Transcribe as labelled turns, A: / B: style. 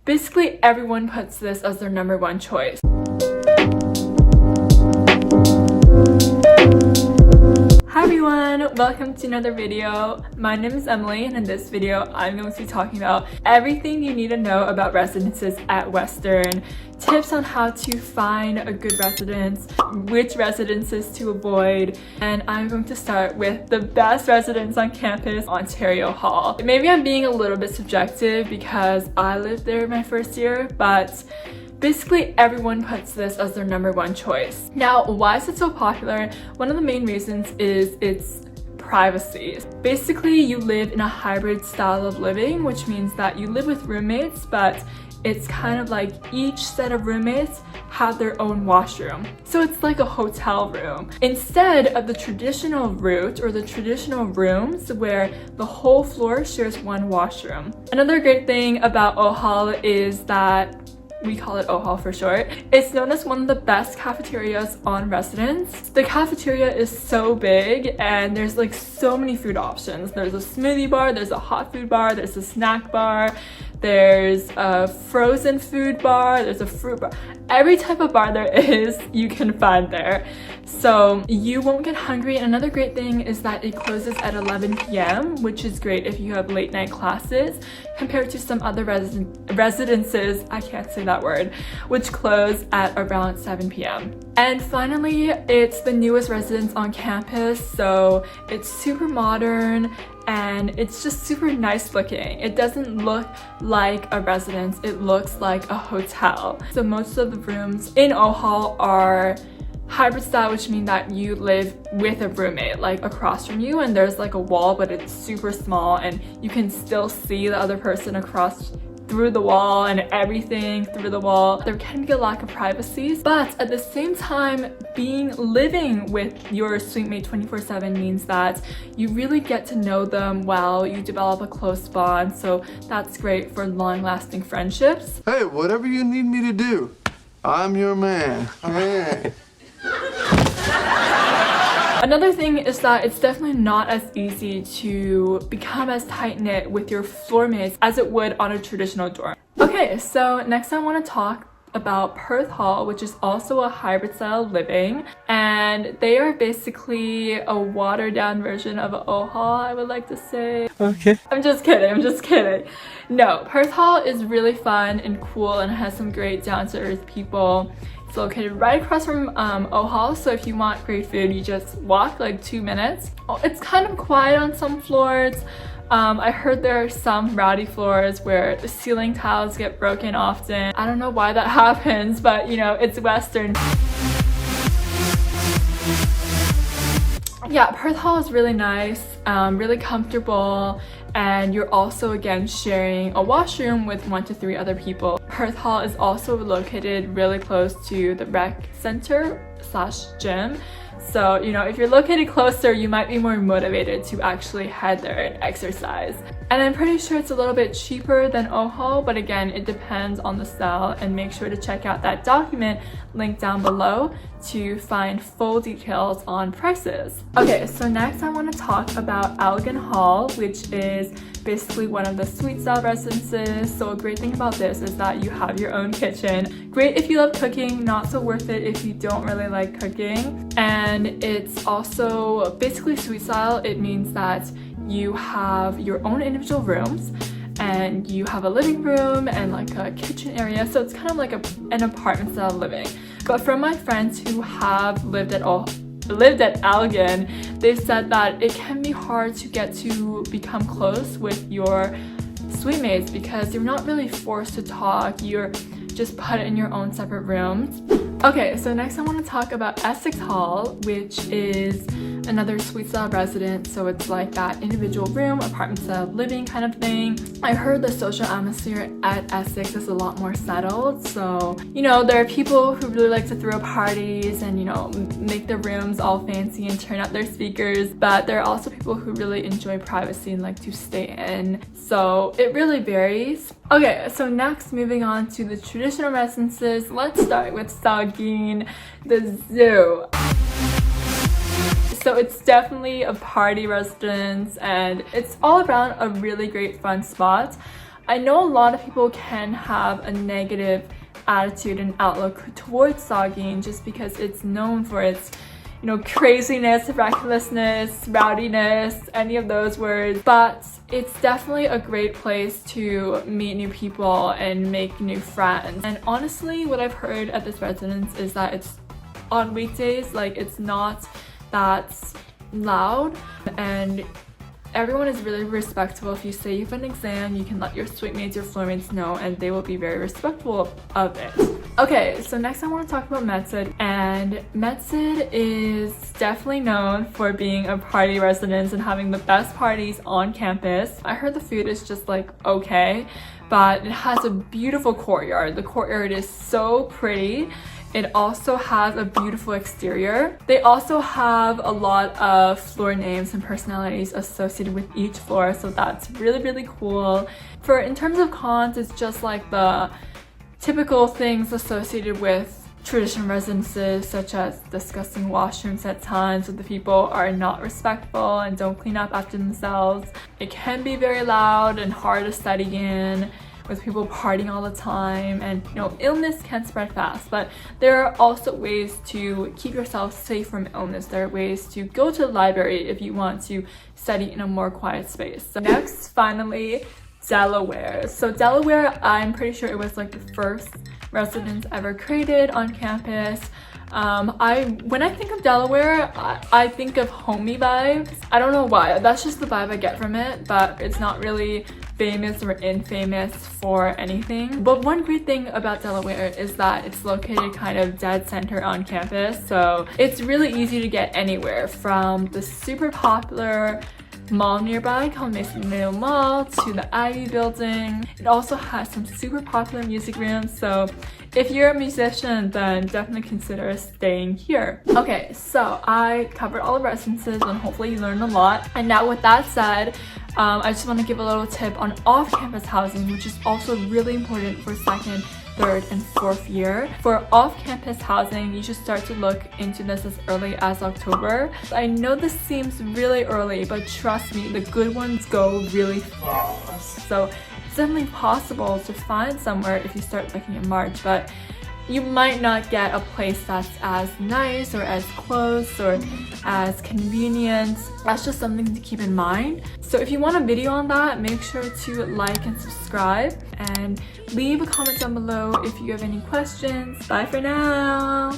A: Basically, everyone puts this as their number one choice. Hi everyone, welcome to another video. My name is Emily, and in this video I'm going to be talking about everything you need to know about residences at Western, tips on how to find a good residence, which residences to avoid, and I'm going to start with the best residence on campus, Ontario Hall. Maybe I'm being a little bit subjective because I lived there my first year, but basically, everyone puts this as their number one choice. Now, why is it so popular? One of the main reasons is its privacy. Basically, you live in a hybrid style of living, which means that you live with roommates, but it's kind of like each set of roommates have their own washroom. So it's like a hotel room. Instead of the traditional route or the traditional rooms where the whole floor shares one washroom. Another great thing about OHAL is that we call it OHAL for short. It's known as one of the best cafeterias on residence. The cafeteria is so big and there's like so many food options. There's a smoothie bar, there's a hot food bar, there's a snack bar, there's a frozen food bar, there's a fruit bar. Every type of bar there is, you can find there. So you won't get hungry. And another great thing is that it closes at 11 p.m, which is great if you have late night classes compared to some other residences, I can't say that word, which close at around 7 p.m. And finally, it's the newest residence on campus, so it's super modern and it's just super nice looking. It doesn't look like a residence, it looks like a hotel. So most of the rooms in OHAL are hybrid style, which means that you live with a roommate like across from you, and there's like a wall, but it's super small and you can still see the other person across through the wall and everything through the wall. There can be a lack of privacy, but at the same time, living with your suite mate 24/7 means that you really get to know them well, you develop a close bond, so that's great for long-lasting friendships.
B: Hey, whatever you need me to do, I'm your man. Hey.
A: Another thing is that it's definitely not as easy to become as tight-knit with your floor mates as it would on a traditional dorm. Okay, so next I want to talk about Perth Hall, which is also a hybrid style living, and they are basically a watered down version of OHAL, I would like to say.
B: Okay.
A: I'm just kidding. No, Perth Hall is really fun and cool and has some great down-to-earth people. It's located right across from OHAL, so if you want great food, you just walk like 2 minutes. It's kind of quiet on some floors. I heard there are some rowdy floors where the ceiling tiles get broken often. I don't know why that happens, but you know, it's Western. Yeah, Perth Hall is really nice, really comfortable, and you're also again sharing a washroom with 1 to 3 other people. Perth Hall is also located really close to the rec center / gym. So, you know, if you're located closer, you might be more motivated to actually head there and exercise. And I'm pretty sure it's a little bit cheaper than OHAL, but again, it depends on the style, and make sure to check out that document linked down below to find full details on prices. Okay, so next I want to talk about Elgin Hall, which is basically one of the suite style residences. So a great thing about this is that you have your own kitchen. Great if you love cooking, not so worth it if you don't really like cooking. And it's also basically suite style. It means that you have your own individual rooms and you have a living room and like a kitchen area, so it's kind of like an apartment style living. But from my friends who have lived at Elgin, they said that it can be hard to get to become close with your suite mates because you're not really forced to talk, you're just put in your own separate rooms. Okay, so next I want to talk about Essex Hall, which is another suite style residence, so it's like that individual room, apartment style living kind of thing. I heard the social atmosphere at Essex is a lot more settled, so you know, there are people who really like to throw parties and you know, make their rooms all fancy and turn up their speakers, but there are also people who really enjoy privacy and like to stay in, so it really varies. Okay, so next, moving on to the traditional residences, let's start with Saugeen, the zoo. So it's definitely a party residence and it's all around a really great fun spot. I know a lot of people can have a negative attitude and outlook towards Saugeen just because it's known for its, you know, craziness, recklessness, rowdiness, any of those words. But it's definitely a great place to meet new people and make new friends. And honestly, what I've heard at this residence is that it's on weekdays, like it's not that loud, and everyone is really respectful. If you say you have an exam, you can let your suite mates, your floor mates know, and they will be very respectful of it. Okay, so next I want to talk about Medsid, and Medsid is definitely known for being a party residence and having the best parties on campus. I heard the food is just like okay, but it has a beautiful courtyard. The courtyard is so pretty. It also has a beautiful exterior. They also have a lot of floor names and personalities associated with each floor, so that's really, really cool. In terms of cons, it's just like the typical things associated with traditional residences, such as disgusting washrooms at times where the people are not respectful and don't clean up after themselves. It can be very loud and hard to study in, with people partying all the time, and you know, illness can spread fast. But there are also ways to keep yourself safe from illness. There are ways to go to the library if you want to study in a more quiet space. So next, finally, Delaware. So Delaware, I'm pretty sure it was like the first residence ever created on campus. When I think of Delaware, I think of homey vibes. I don't know why, that's just the vibe I get from it, but it's not really famous or infamous for anything. But one great thing about Delaware is that it's located kind of dead center on campus, so it's really easy to get anywhere from the super popular mall nearby called Maitland Mall to the Ivy building. It also has some super popular music rooms, so if you're a musician, then definitely consider staying here. Okay, so I covered all the residences and hopefully you learned a lot. And now with that said, I just want to give a little tip on off-campus housing, which is also really important for second, third, and fourth year. For off-campus housing, you should start to look into this as early as October. I know this seems really early, but trust me, the good ones go really fast. So it's definitely possible to find somewhere if you start looking in March, but you might not get a place that's as nice or as close or as convenient. That's just something to keep in mind. So if you want a video on that, make sure to like and subscribe and leave a comment down below if you have any questions. Bye for now.